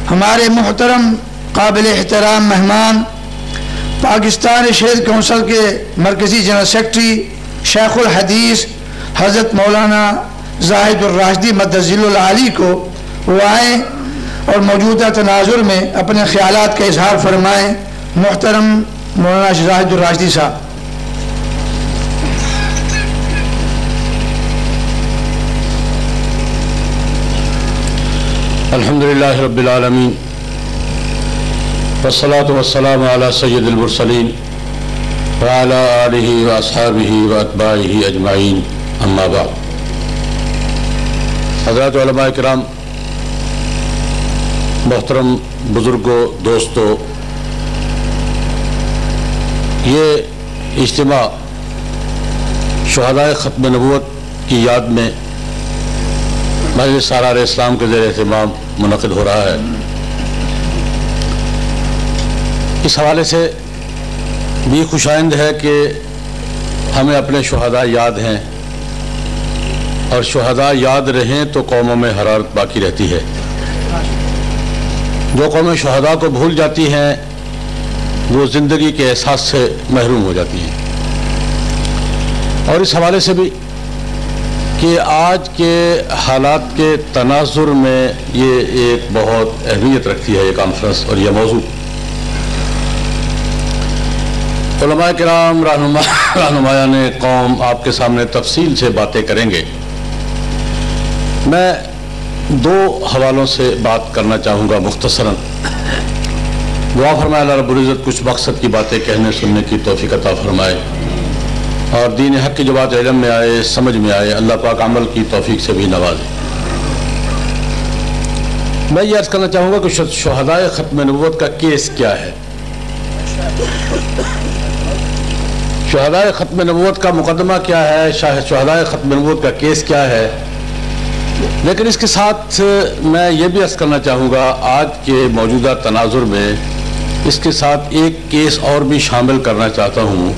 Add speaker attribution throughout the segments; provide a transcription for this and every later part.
Speaker 1: ہمارے محترم قابل احترام مہمان پاکستان شہید کونسل کے مرکزی جنرل سیکرٹری شیخ الحدیث حضرت مولانا زاہد الراشدی مدذل العالی کو وہ آئیں اور موجودہ تناظر میں اپنے خیالات کا اظہار فرمائیں. محترم مولانا زاہد الراشدی صاحب.
Speaker 2: الحمدللہ رب العالمین والصلاة والسلام علی سید المرسلین وعلی آلہ واصحابہ واتباعہ اجمعین. اما بعد. حضرات علماء کرام، محترم بزرگوں، دوستو، یہ اجتماع شہدائے ختم نبوت کی یاد میں مجلس سالار اسلام کے زیر اہتمام منعقد ہو رہا ہے. اس حوالے سے بھی خوشائند ہے کہ ہمیں اپنے شہداء یاد ہیں، اور شہداء یاد رہیں تو قوموں میں حرارت باقی رہتی ہے. جو قومیں شہداء کو بھول جاتی ہیں وہ زندگی کے احساس سے محروم ہو جاتی ہیں. اور اس حوالے سے بھی کہ آج کے حالات کے تناظر میں یہ ایک بہت اہمیت رکھتی ہے یہ کانفرنس اور یہ موضوع. علماء کرام، رہنمایان قوم آپ کے سامنے تفصیل سے باتیں کریں گے. میں دو حوالوں سے بات کرنا چاہوں گا مختصراً. دعا فرمائے اللہ رب العزت کچھ مقصد کی باتیں کہنے سننے کی توفیق عطا فرمائے، اور دین حق کی جو بات علم میں آئے، سمجھ میں آئے، اللہ پاک عمل کی توفیق سے بھی نوازے. میں یہ عرض کرنا چاہوں گا کہ شہدائے ختم نبوت کا کیس کیا ہے. شہدائے ختم نبوت کا مقدمہ کیا ہے، شہدائے ختم نبوت کا کیس کیا ہے. لیکن اس کے ساتھ میں یہ بھی عرض کرنا چاہوں گا آج کے موجودہ تناظر میں اس کے ساتھ ایک کیس اور بھی شامل کرنا چاہتا ہوں.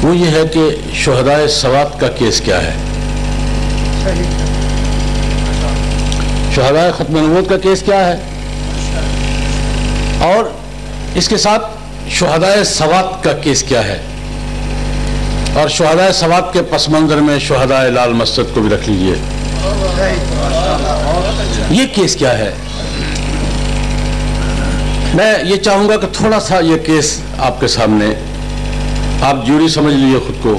Speaker 2: وہ یہ ہے کہ شہدائے سوات کا کیس کیا ہے. شہدائے ختم نبوت کا کیس کیا ہے، اور اس کے ساتھ شہدائے سوات کا کیس کیا ہے، اور شہدائے سوات کے پس منظر میں شہدائے لال مسجد کو بھی رکھ لیجئے. یہ کیس کیا ہے. میں یہ چاہوں گا کہ تھوڑا سا یہ کیس آپ کے سامنے، آپ جوری سمجھ لیجیے خود کو.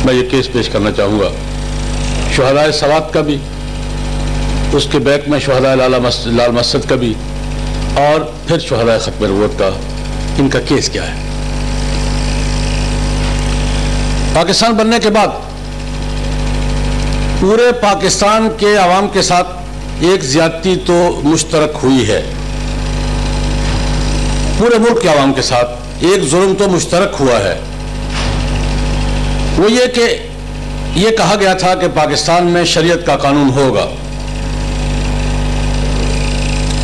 Speaker 2: میں یہ کیس پیش کرنا چاہوں گا شہدائے سوات کا بھی، اس کے بیک میں شہدائے لال مسجد کا بھی، اور پھر شہدائے ختم نبوت کا. ان کا کیس کیا ہے. پاکستان بننے کے بعد پورے پاکستان کے عوام کے ساتھ ایک زیادتی تو مشترک ہوئی ہے. پورے ملک کے عوام کے ساتھ ایک ظلم تو مشترک ہوا ہے. وہ یہ کہ یہ کہا گیا تھا کہ پاکستان میں شریعت کا قانون ہوگا،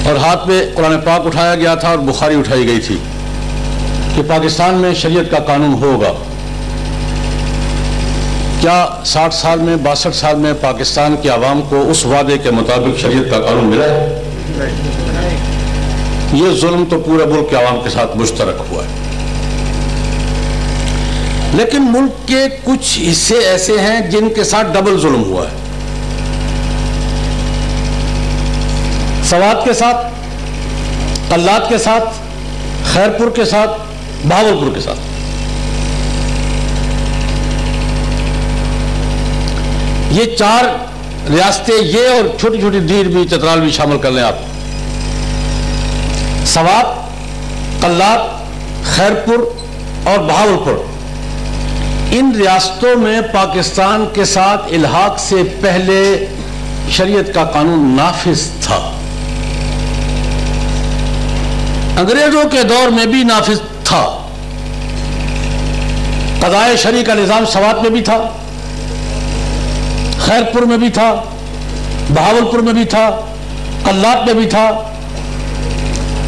Speaker 2: اور ہاتھ میں قرآن پاک اٹھایا گیا تھا اور بخاری اٹھائی گئی تھی کہ پاکستان میں شریعت کا قانون ہوگا. کیا 60 سال میں 62 سال میں پاکستان کے عوام کو اس وعدے کے مطابق شریعت کا قانون ملا ہے؟ یہ ظلم تو پورے ملک کے عوام کے ساتھ مشترک ہوا ہے. لیکن ملک کے کچھ حصے ایسے ہیں جن کے ساتھ ڈبل ظلم ہوا ہے. سوات کے ساتھ، قلات کے ساتھ، خیرپور کے ساتھ، بہاولپور کے ساتھ. یہ 4 ریاستیں، یہ اور چھوٹی چھوٹی دیر بھی، چترال بھی شامل کر لیں آپ. سوات، قلات، خیرپور اور بہاولپور، ان ریاستوں میں پاکستان کے ساتھ الحاق سے پہلے شریعت کا قانون نافذ تھا. انگریزوں کے دور میں بھی نافذ تھا. قضائے شرعی کا نظام سوات میں بھی تھا، خیرپور میں بھی تھا، بہاولپور میں بھی تھا، قلات میں بھی تھا.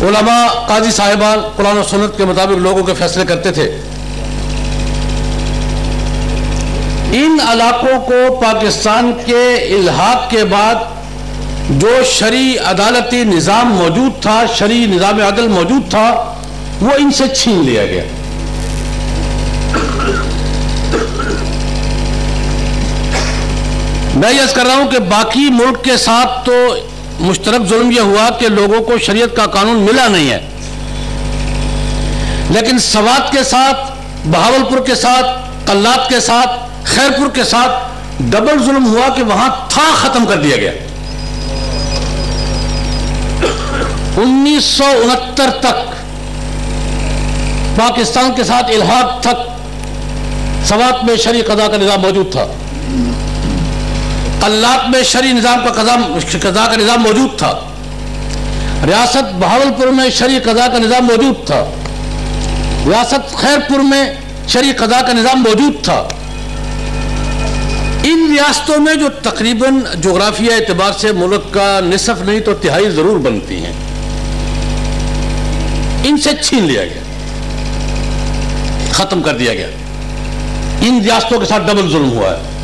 Speaker 2: علماء، قاضی صاحبان قرآن و سنت کے مطابق لوگوں کے فیصلے کرتے تھے. ان علاقوں کو پاکستان کے الحاق کے بعد جو شرعی عدالتی نظام موجود تھا، شرعی نظام عدل موجود تھا، وہ ان سے چھین لیا گیا۔ میں یہ کر رہا ہوں کہ باقی ملک کے ساتھ تو مشترک ظلم یہ ہوا کہ لوگوں کو شریعت کا قانون ملا نہیں ہے، لیکن سوات کے ساتھ، بہاولپور کے ساتھ، قلات کے ساتھ، خیرپور کے ساتھ ڈبل ظلم ہوا کہ وہاں تھا ختم کر دیا گیا۔ 1969 تک پاکستان کے ساتھ الحاق تک سوات میں شرعی قضاء کا نظام موجود تھا، قلات میں شرعی نظام کا قضاء کا نظام موجود تھا، ریاست بہاولپور میں شرعی قضاء کا نظام موجود تھا، ریاست خیرپور میں شرعی قضاء کا نظام موجود تھا۔ ان ریاستوں میں جو تقریباً جغرافیہ اعتبار سے ملک کا نصف نہیں تو تہائی ضرور بنتی ہیں، ان سے چھین لیا گیا، ختم کر دیا گیا۔ ان ریاستوں کے ساتھ ڈبل ظلم ہوا ہے،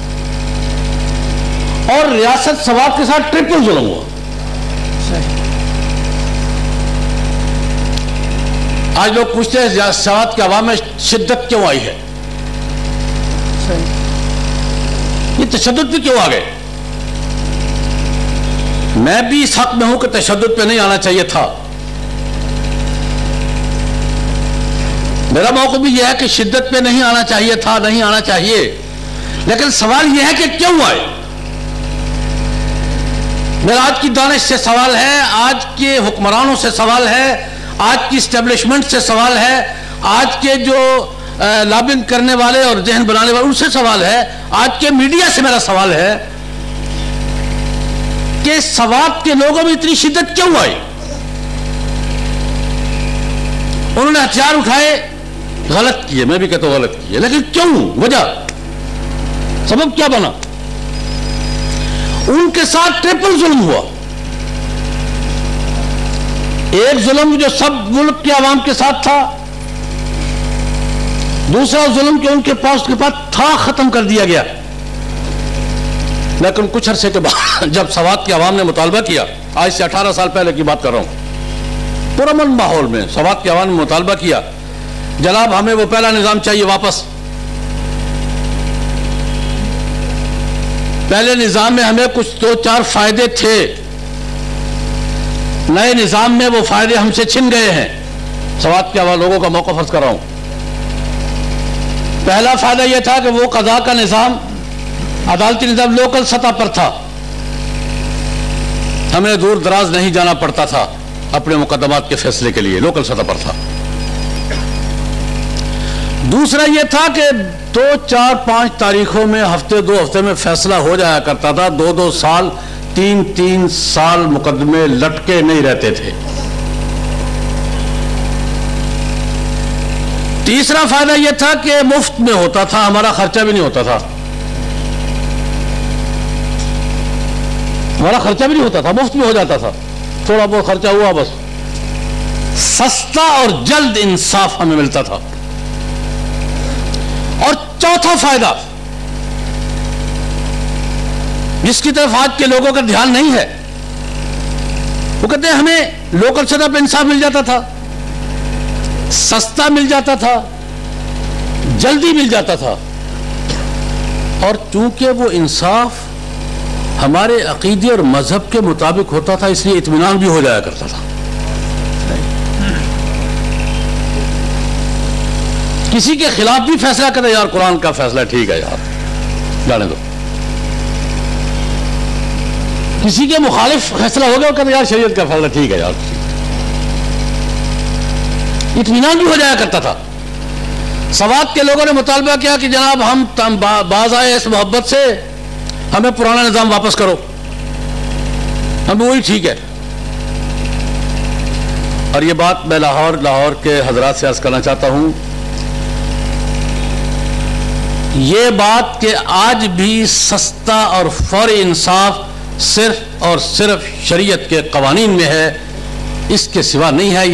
Speaker 2: اور ریاست سوات کے ساتھ ٹرپل ظلم ہوا۔ آج لوگ پوچھتے ہیں سوات کے عوام میں شدت کیوں آئی ہے، یہ تشدد پہ کیوں آ گئے؟ میں بھی اس حق میں ہوں کہ تشدد پہ نہیں آنا چاہیے تھا، میرا موقف بھی یہ ہے کہ شدت پہ نہیں آنا چاہیے تھا، نہیں آنا چاہیے، لیکن سوال یہ ہے کہ کیوں آئے؟ میرا آج کی دانش سے سوال ہے، آج کے حکمرانوں سے سوال ہے، آج کی اسٹیبلشمنٹ سے سوال ہے، آج کے جو لابنگ کرنے والے اور ذہن بنانے والے ان سے سوال ہے، آج کے میڈیا سے میرا سوال ہے کہ سوات کے لوگوں میں اتنی شدت کیوں آئی؟ انہوں نے ہتھیار اٹھائے، غلط کیے، میں بھی کہتا ہوں غلط کیے، لیکن کیوں؟ وجہ، سبب کیا بنا؟ ان کے ساتھ ٹرپل ظلم ہوا۔ ایک ظلم جو سب ملک کے عوام کے ساتھ تھا، دوسرا ظلم کہ ان کے پاس تھا، ختم کر دیا گیا۔ لیکن کچھ عرصے کے بعد جب سوات کے عوام نے مطالبہ کیا، آج سے 18 سال پہلے کی بات کر رہا ہوں، پرامن ماحول میں سوات کے عوام نے مطالبہ کیا، جناب ہمیں وہ پہلا نظام چاہیے واپس، پہلے نظام میں ہمیں کچھ 2-4 فائدے تھے، نئے نظام میں وہ فائدے ہم سے چھن گئے ہیں۔ سوات کے عوام لوگوں کا موقف عرض کر رہا ہوں۔ پہلا فائدہ یہ تھا کہ وہ قضاء کا نظام، عدالتی نظام لوکل سطح پر تھا، ہمیں دور دراز نہیں جانا پڑتا تھا اپنے مقدمات کے فیصلے کے لیے، لوکل سطح پر تھا۔ دوسرا یہ تھا کہ 2-4-5 تاریخوں میں، ہفتے 2 ہفتے میں فیصلہ ہو جایا کرتا تھا، 2-2 سال 3-3 سال مقدمے لٹکے نہیں رہتے تھے۔ تیسرا فائدہ یہ تھا کہ مفت میں ہوتا تھا، ہمارا خرچہ بھی نہیں ہوتا تھا، ہمارا خرچہ بھی نہیں ہوتا تھا، مفت میں ہو جاتا تھا، تھوڑا بہت خرچہ ہوا بس، سستا اور جلد انصاف ہمیں ملتا تھا۔ اور چوتھا فائدہ جس کی طرف آج کے لوگوں کا دھیان نہیں ہے، وہ کہتے ہیں ہمیں لوکل سطح پہ انصاف مل جاتا تھا، سستا مل جاتا تھا، جلدی مل جاتا تھا، اور چونکہ وہ انصاف ہمارے عقیدے اور مذہب کے مطابق ہوتا تھا، اس لیے اطمینان بھی ہو جایا کرتا تھا۔ کسی کے خلاف بھی فیصلہ کرے، یار قرآن کا فیصلہ ٹھیک ہے، یار جانے دو۔ کسی کے مخالف فیصلہ ہو گیا، وہ کہتے ہیں یار شریعت کا فیصلہ ٹھیک ہے، یار اطمینان بھی ہو جایا کرتا تھا۔ سوات کے لوگوں نے مطالبہ کیا کہ جناب ہم باز آئے اس محبت سے، ہمیں پرانا نظام واپس کرو، ہمیں وہی ٹھیک ہے۔ اور یہ بات میں لاہور کے حضرات سے عرض کرنا چاہتا ہوں، یہ بات کہ آج بھی سستا اور فوری انصاف صرف اور صرف شریعت کے قوانین میں ہے، اس کے سوا نہیں ہے۔